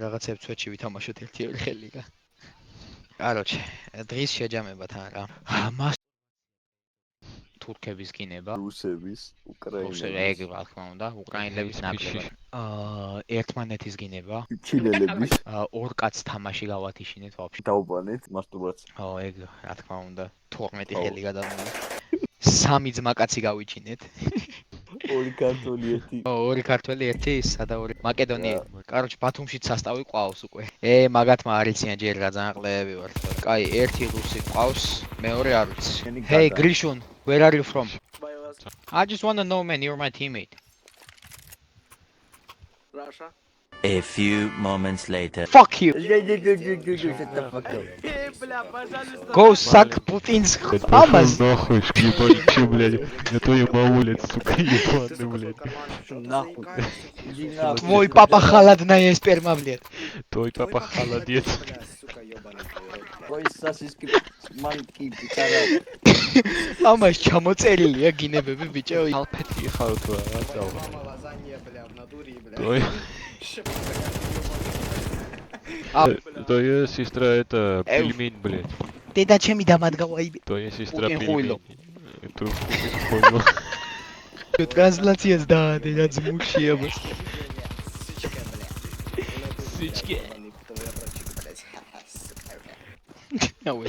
რაღაცებს წვეთში ვითამაშოთ ერთი ხელიგა. Короче, დღის შეჯამებათ არა. მას თურქების გინება, რუსების, უკრაინების, ეგ რა თქმა უნდა, უკრაინელების ნაკლებად. ერთმანეთის გინება, ჩინელების, ორ კაცს თამაში გავათიშინეთ ვაფშე. დაუბანეთ მასტურბაცია. ეგ რა თქმა უნდა, 12 ხელი გადავიდა. სამი ძმაკაცი გავიჩინეთ. ორი ქართველი ერთი. ორი ქართველი ერთი ისა და ორი მაკედონიელი. Короче, ბათუმშიც სასტავი ყავს უკვე. მაგათმა არიციან ჯერ გაძანყლეები ვართ. კაი, ერთი რუსი ყავს, მეორე არ ვიცი. Hey, Grishun, where are you from? I just want to know, man, you're my teammate. Russia. A few moments later. Fuck you. Бля, пожалуйста. Go suck Putin's хамас. Нахуй, ебать, че, блядь. Я твою мамулец, сука, ебаный, блядь. Нахуй. Твой папа холодная сперма, блядь. Твой папа холодец. Ой, сосиски манки пицара. ამას ჩამოწერილია გინებები ბიჭო. Алпети ხარ თუ რა წავა. Лазанья, бля, в натуре, бля. Твоя сестра это пельмень, блядь. დედა ჩემი დამადგავაიბე. Твоя сестра Путин пельмень. хуйло. Ты хуйло. ტრანსლაციას დაადე რა ძმუშია მას. Сычка. Ой,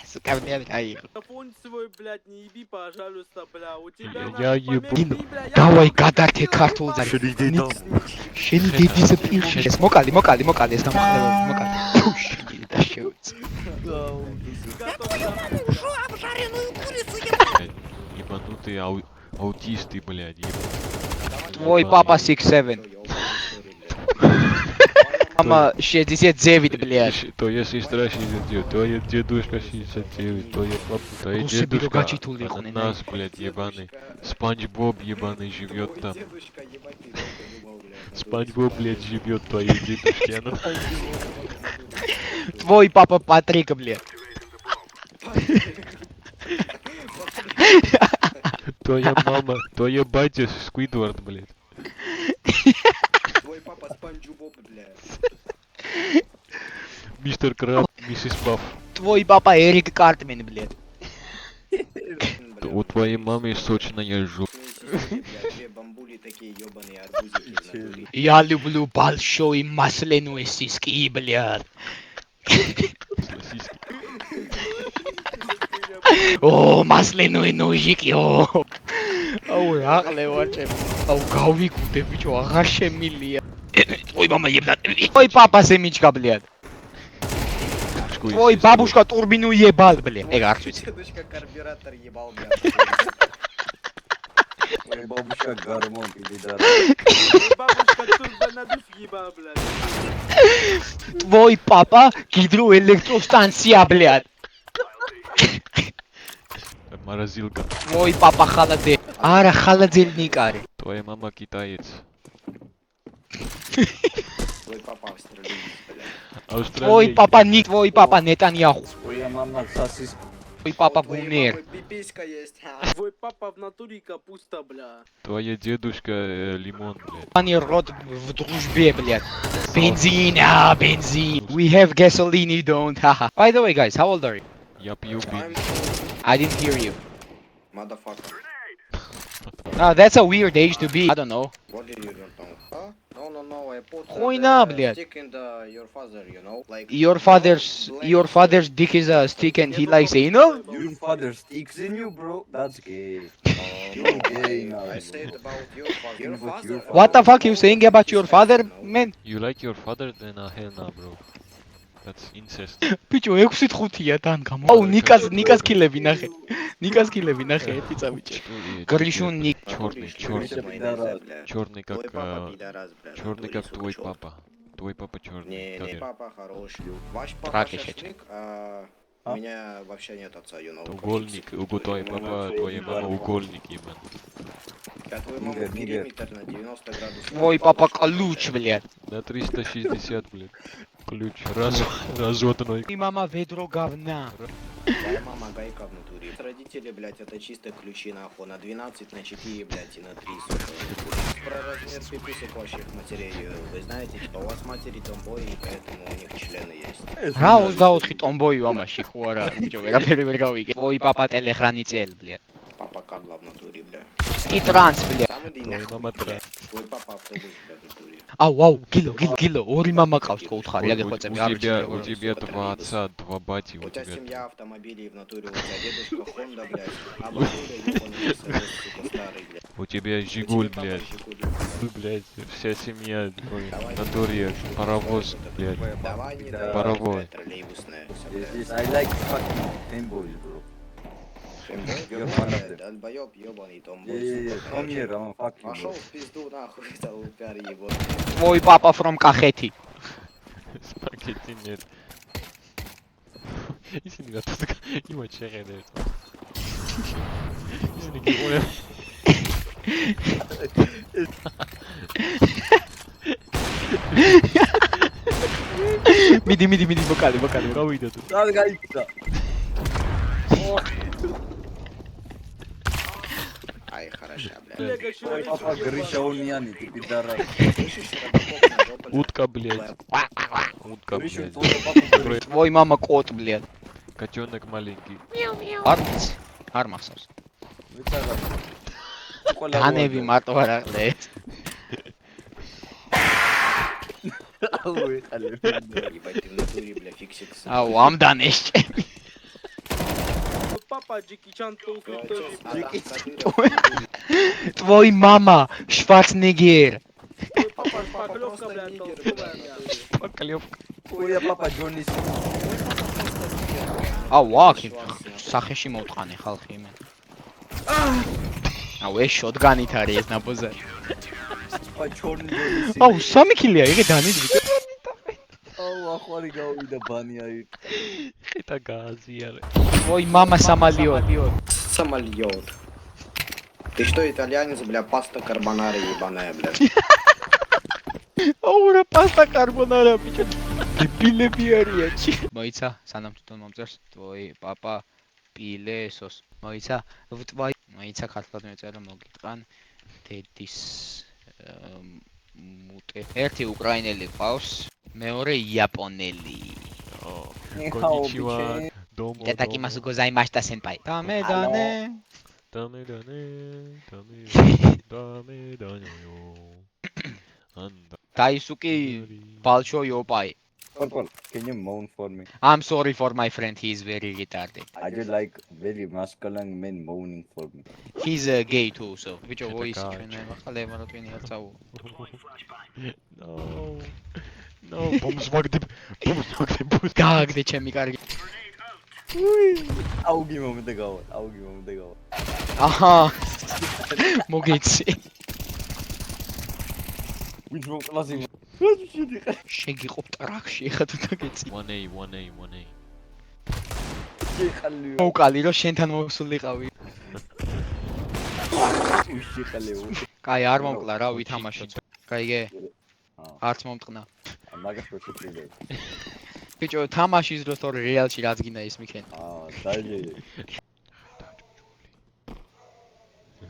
сука, блядь, ай. Телефон свой, блядь, не еби, пожалуйста, бля. У тебя Я ебу. Давай გადართე ქართულზე. შენი დედის პირში. ეს მოკალი ეს დამხნევები, მოკალი. ფუში და შევწ. Ебанутые аутисты, блядь. Твой папа 6'7". Мама 69, блядь. Твоя сестра 69, твоя дедушка 69, твоя папа, твоя дедушка нас, блядь, ебаный. Спанч Боб ебаный живет там. Спанч Боб, блядь, живет твоей дедушке. Твой папа Патрик, блядь. Твоя мама, твоя батя Сквидвард, блядь. Твой папа Спанч Боб, бля. Мистер Краб, миссис Пафф. Твой папа Эрик Картмен, блядь. У твоей мамы сочная жопа. Две бамбули такие ёбаные арбузики в натуре. Я люблю большой масляную сиськи, блядь. О, масляные ножики, о. Ау, აღლევა ჩემ. აუ, გავიგუდე ბიჭო, აღარ შემილია. Ой, мама ебнат. Ой, папа семечка, блядь. Ой, бабушка турбину ебал, блядь. Ეგ არ ვიცი. Дедушка карбюратор ебал, бля. Ой, бабушка гармон пидара. Бабушка турбонадув ебал, бля. Твой папа гидроэлектростанция, блядь. Морозилка. Твой папа холоде. Ара, холодильник ари. Твоя мама китаец. Твой папа австралиец, бля. Твой папа не твой папа Нетаньяху. Твоя мама сосиски. Твой папа Твоей Гумер. мамы пиписька есть. Твой папа в натуре капуста, бля. Твоя дедушка лимон, блядь. Они род в дружбе, блядь. Бензин, бензин. We have gasoline, you don't. Haha. By the way, guys, how old are you? Я пью бензин. I didn't hear you. Motherfucker. That's a weird age to be. I don't know. What do you don't know? Huh? No, I put Хуйна, блядь. stick in your father, you know? Like Your father's dick is a stick and he likes anal? Your father sticks in you, bro. That's gay. No, gay now, I bro. said about your father. Your About father. your What the fuck you saying about your father, man? You like your father? Then hell nah, bro. That's incest. Pichu, 6-5-ია თან გამო. აუ, ნიკას კილები ნახე. ნიკას კილები ნახე, ერთი წავიჭე. Гришун Ник. Черный как Твой папа пидорас, бля. черный как твой папа. Твой папа черный. Не, папа хороший. Ваш папа Траки шашлык, а у меня вообще нет отца, you know. Угольник, твой папа, твоя мама угольник, ебан. А твою маму периметр на 90 градусов. Твой папа ключ, блядь. На 360, блядь. Ключ. Разотной. И мама ведро говна. Твоя мама гайка внутри. Родители, блядь, это чисто ключи нахуй. На 12, на 4, блядь, и на 3, сука. Про размер пиписок ваших матерей. Вы знаете, типа у вас матери томбои, и поэтому у них члены есть. რა 24 ტომბოი ამაში ხო არა ბიჭო ვერაფერი ვერ გავიგე. Твой папа ტელეხრანი წელ, блядь. Папа кабла внутри, бля. И транс, блядь. Самый Твой длинный. мама транс. Твой папа автобус, блядь, внутри. აუ, კილო, ორი мама ყავს ხო უთხარი, აგე ხოცები არ У тебя два отца, два бати, У у тебя тебя. семья автомобилей в натуре, у тебя дедушка Хонда, блядь, а бабуля ебаный Мерседес, сука, старый, блядь. У тебя Жигуль, У тебя блядь. папа Жигуль. Блядь, вся семья, твой, на дуре, паровоз, блядь. Давай не Паровой. давай, троллейбусная. Yes, I like fucking fanboys, bro. You're one of them. Долбоёб, ёбаный Yeah, томбой. yeah, yeah. сука, Come короче. here, I'm fuck you, Пошёл bro. в пизду нахуй, толпяр ебаный. Твой папа from კახეთი. Спагетти нет. ისინი რატო იმათ შეხედეთ. ისინი გიყურებ. მიდი ვოკალი. გავიდა თუ. That guy is Ай, хороша, блядь. Бля, Ой, папа Гриша Уньяни, ты пидорас. Слышишь, Робокоп на жопу, Утка, блядь. Утка, Гриша, блядь. твой папа Гриша. твой мама кот, блядь. Котенок маленький. არ მახსოვს. Вытягай. განები მარტო არ აყლეთ. Ой, ебать, ты в натуре, бля, фиксик. აუ, ამდან ესჭები. Папа Джеки Чан твой мама Шварценеггер. Твой папа шпаклёвка, блядь, толстая, блядь. Поклёвка. Ой, папа Джонни Син. აუ, აქ სახეში მოვტყანე ხალხი მე. აუ, ეს შოტგანით არის ეს ნაბოზარი. Папа Джонни Син. აუ, 3 კილია, იგი დანიდი. აუ, ახვარი გავიდა ბანია იქ. ხიტა გააზიარე. твой мама самолёт. Самолет. Ты что, итальянец, бля, паста карбонара ебаная, бля. აუ, რა პასტა კარბონარა ბიჭო. დებილები არიან. მოიცა, სანამ თვითონ მომწერს, твой папа пилесос. მოიცა, твой მოიცა ქართულად მეწერა მოგიტყან. დედის მუტე. ერთი უკრაინელი ყავს, მეორე იაპონელი. Konnichiwa. Domo. Тетаки масу гозаимашта сенпай. Дамедане. Анда. Таисуки Balcho Yopai. Purple, can you moan for me? I'm sorry for my friend, he's very retarded. I just like very masculine men moaning for me. He's gay too, so. Which of voice Shit, ჩვენ ახლა ემაროთვინი არცაუ. No. No, bombs magdib. გააგდე ჩემი კარგი. აუგი მომდეგავა, აუგი მომდეგავა. აჰა. მოგეცი. ვინც მოკლასი. შეგიყობ ტრაქში ხა თუ დაგეცი. 1A, 1A, 1A. შეხალიო. მოვკალი რომ შენთან მოვსულიყავი. შეხალიო. კაი არ მომკლა რა ვითამაშოთ. გაიგე? არც მომტყნა. მაგას პროცესია. ბიჭო თამაშის დროს თორე რეალში რაც გინდა ის მიქენ. დაიჯე.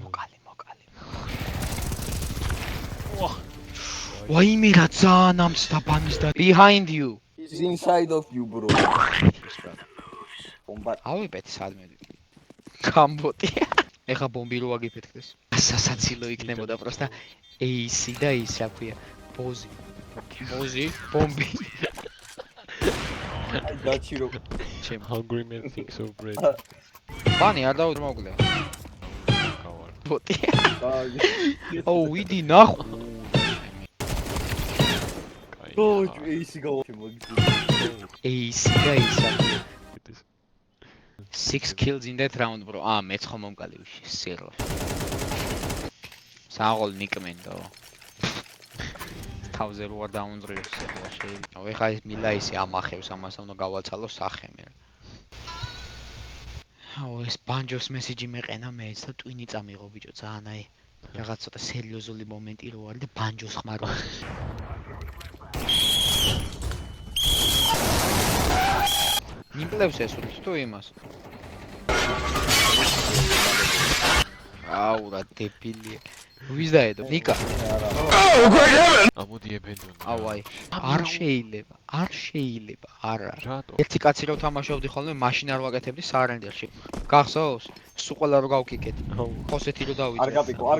მოკალი. ვაიმე რა ძალიან ამსტაბანის და behind you. He's inside of you, bro. Bomba. ავიპეთ სადმე. გამბოტი. ეხა ბომბი რო აგიფეთქდეს. სასაცილო იქნებოდა პროსტა AC და ის რა ქვია. ბოზი, ბომბი. გაჩირო. ჩემ Hungry man thinks of bread. ბანი არ დაუძმოკლე. Coward. ბოტი. აი. აუ ვიდი ნახო. ო, AC გავა. AC და ის რა ქვია. 6 kills in that round, bro. მეც ხომ მომკალი ვიში, სირო. სააღოლ ნიკმენდო. თავზე რო არ დაუნძრიოს შეიძლება. აუ ეხა ეს მილა ისე ამახევს, ამას უნდა გავალცალო სახე მე. აუ ეს ბანჯოს მესიჯი მეყენა მეც და ტვინი წამიღო ბიჭო, ძალიან აი რაღაც ცოტა სერიოზული მომენტი რო არის და ბანჯოს ხმარობს. იმკლევს ესურით თუ იმას? აუ რა დებილია. ვის დაედო? ნიკა. ამოდი ებენდონ. აუ აი. არ შეიძლება. არა. რატო? ერთი კაცი რო თამაშობდი ხოლმე, მაშინ არ ვაკეთებდი სარენდერში. გახსოვს? სულ ყველა რო გავკიკეთ. ხოსეთი რო დავიწყე. არ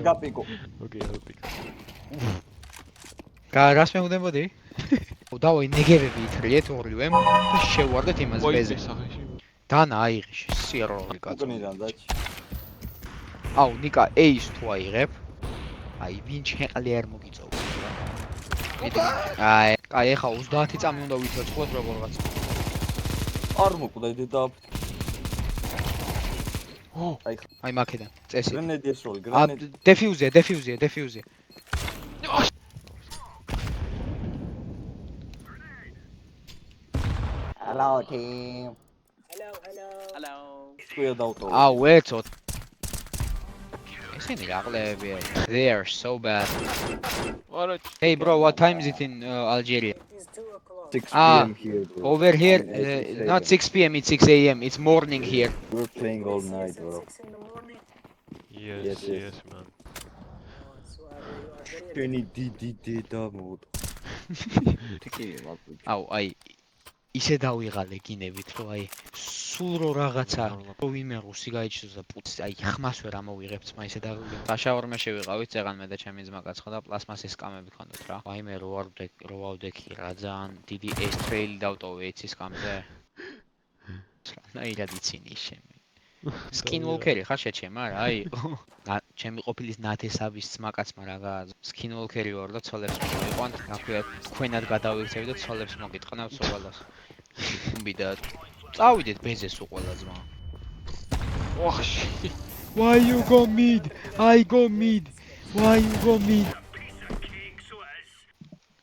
გაპიკო. ოკეი, არ პიკ. რას მეუნდებოდი? დავაი ნეგევები ითრიეთ ორივემ და შევარდეთ იმას ბეზე. დანა აიღე სიეროლი კაცო. უკნიდან დაჩი. აუ ნიკა ეის თუ აიღებ. აი ვინ შეყლი არ მოგიწოვს რა. აი ეხა 30 წამი უნდა ვიცოცხლოთ როგორღაც. არ მოკვდა დედა. აი მაქედან წესი. გრენედი ეს როლი, ა გრენედი. დეფიუზია. Hello team. Hello. Square დავტოვე. აუ ეცოთ. ესენი რაღლები არის. They are so bad. Hey bro, what time is it in Algeria? 6 Ah, p.m. here, bro. Over here, And not 6 p.m. It's 6 a.m. It's morning here. We're playing all night, bro. Yes, man. Any deda mode. აუ აი ისე დავიღალე გინებით რომ აი სულ რო რაღაცა რო ვინმე რუსი გაიჩნდა და პუც აი ხმას ვერ ამოვიღებთ მა ისე დავიღე. დაშავორმა შევიყავით ზეღან მე და ჩემი ძმა გაცხდა პლასმასის კამები ქონდათ რა. აი მე რო ვავდექი რა ძალიან დიდი ესტრეილი დავტოვე იცის კამზე. ნაირად იცინი შემი. სკინვოლკერი ხარ შეჩემა რა აი ჩემი ყოფილის ნათესავის ძმაკაცმა რა გააზ სკინვოლკერი ვარ და ცოლებს მოვიყვან აქვე თქვენად გადავიქცევი და ცოლებს მოგიტყნავ სოვალას ხუმბიდა წავიდეთ ბეზეს უყველა ძმა ოხში why you go mid I go mid why you go mid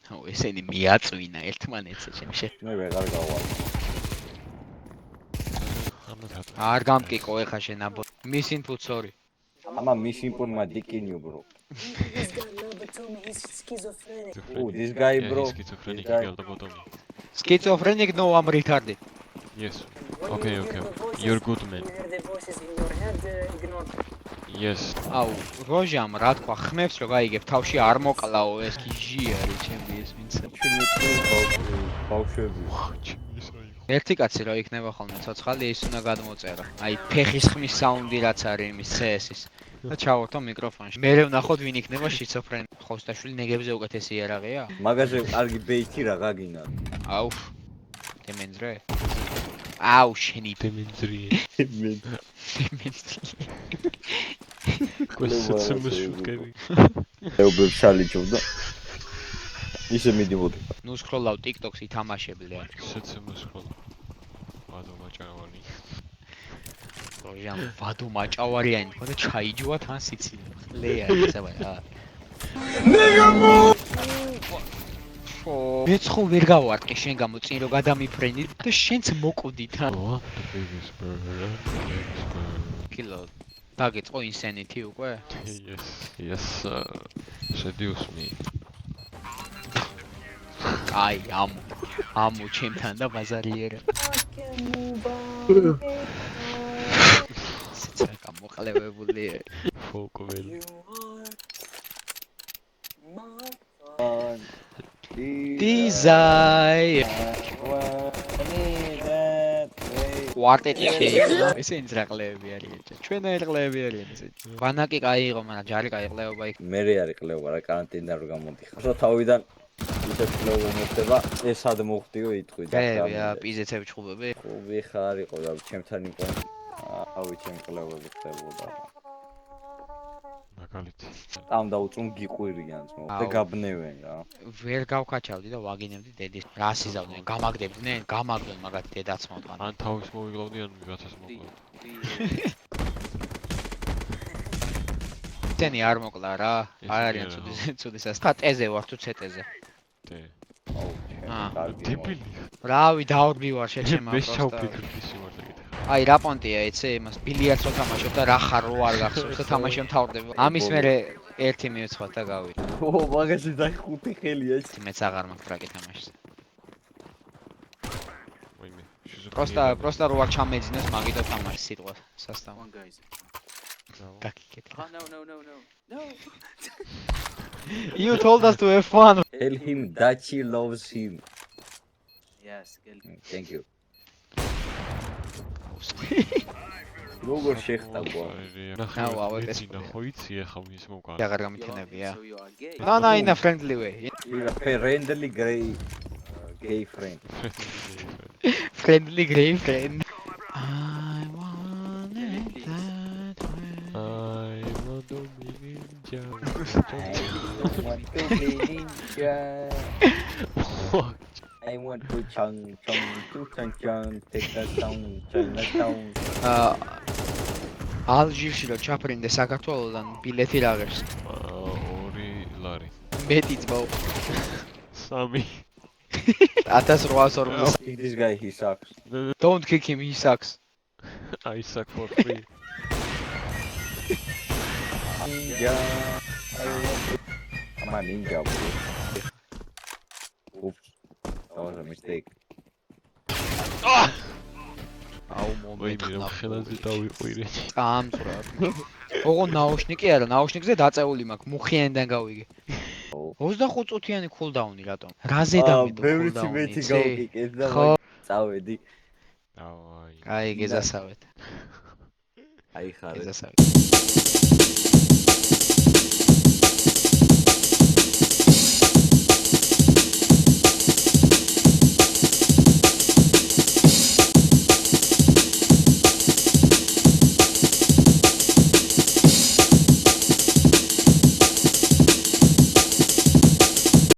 ო ესენი მიაწვინა ერთმანეთს ჩემში მე ვეღარ გავალ. არ გამკიკო ეხა შენ აბო miss input sorry Ama miss input ma dikinio, bro. This guy no, but told me he's schizophrenic. Oh, this guy, bro. He's schizophrenic. This guy. He at the bottom. schizophrenic no I'm retarded Yes. When Okay, you okay. hear the voices- You're good, man. When you hear the voices in your head, ignore them. Yes. აუ როჟამ რა თქვა ხმებს რო გაიგებ თავში არ მოკლაო ეს კიჟი არის ჩემი ეს ვინცა ბავშვები. ერთი კაცი რო იქნება ხოლმე ცოცხალი ის უნდა გადმოწერა აი ფეხის ხმის საუნდი რაც არის იმის CS-ის და ჩავორთო მიკროფონში მე ვნახოთ ვინ იქნება შიცოფრენი ხოსტაშვილი ნეგებზე უკეთესი იარაღია მაგაზე კარგი ბეითი რა გაგინა. აუ დემენძრე აუ შენი Dementsri. დემენძრე Questo შუქები. ეუბებ შალიჭობდა. ისე მიდივოდი. ნუ სკროლავ TikTok-ს ითამაშებლია შეცემოს ხოლმე. ვადო მაჭავანი. როჟამ ვადო მაჭავარიანი თქვა და ჩაიჯვა თან სიცილი ლეა ისა რა მეც ხო ვერ გავარტყი შენ გამო წინ რო გადამიფრენი და შენც მოკვდი თან What the biggest bird? კილო დაგეწყო ინსენიტი უკვე Yes. Yes. Seduce me. აი ამო ჩემთან და ბაზარიერა სიცე გამოყლევებული Folkville. დიზაი კვარტეტი შეიძლება ესენი ძრაყლეები არიან ჩვენაირი ყლეები არიან ესენი ვანაკი კაიღო მაგრამ ჯარი კაიყლეობა იქ მე არის ყლეობა რა კარანტინიდან რო გამოდიხარ. ხო თავიდან ისე ყლეობა მოხდება. ეს სად მოხდიო იტყვი და. რა პიზეცები ჩხუბები ხო ვიხარ იყო და ჩემთან იყო. ავი ჩემ ყლეობები ხდებოდა. მაგალითი. ამ დაუწუნ გიყვირიან ძმო და გაბნევენ რა. ვერ გავკაჩავდი და ვაგინებდი დედის რას იზავდნენ გამაგდებდნენ გამაგდნენ მაგათი დედაც მოვთან ან თავის მოვიგლავდი ან ვიღაცას მოკლავდი. ტენი არ მოკლა რა არ არიან ცუდი სასტა ტეზე ვარ თუ ცეტეზე დე. კარგი. რავი დაურბი ვარ შეჩემა მე პროსტა შავფიქრდი სიმართლე გითხრა. აი რა პონტია იცი იმას ბილიარდს თამაშობ და რა ხარ რო არ გახსოვს და თამაში მთავრდება ამის მერე ერთი მივცხვათ და გავიდე. ო, მაგაში და 5 ხელია. მეც აღარ მაქვს ტრაკი თამაშს. ვაიმე. Просто რო არ ჩამეძინოს მაგითო თამაში სიტყვა სასტავ. One guys. გაკიკეთ. Oh no no no no. No. You told us to have fun. Tell him that she loves him. Yes, kill. Thank you. როგორ შეხტაბო? Now, our best და player. ხო იცი ახლა ვის მოვკარ. აღარ გამითენებია. So you are gay. No, in a friendly way. Friendly gay friend. Friendly grey friend. I want it that way. I want to be ninja. I want to be ninja. I want to chung take the town. ალჟირში რო ჩაფრინდე საქართველოსთან ბილეთი რა ღირს? 2 ლარი. მეტი ძმაო. 3. 1840. This guy he sucks. Don't kick him, he sucks. I suck for free. Ninja. I'm a ninja, bro. Oops. That was a mistake. აუ ვაიმე რომ ხელაზე დავიყვირე. წამწვრა. ოღონ ნაუშნიკი არა, ნაუშნიკზე დაწეული მაქვს, მუხიანიდან გავიგე. 25 წუთიანი კულდაუნი რატომ? რაზე დამიდო ბევრი კულდაუნი? მეცი გავუკიკეთ და ხო. წავედი. დავაი. აი გეზასავეთ. აი ხარ. გეზასავეთ.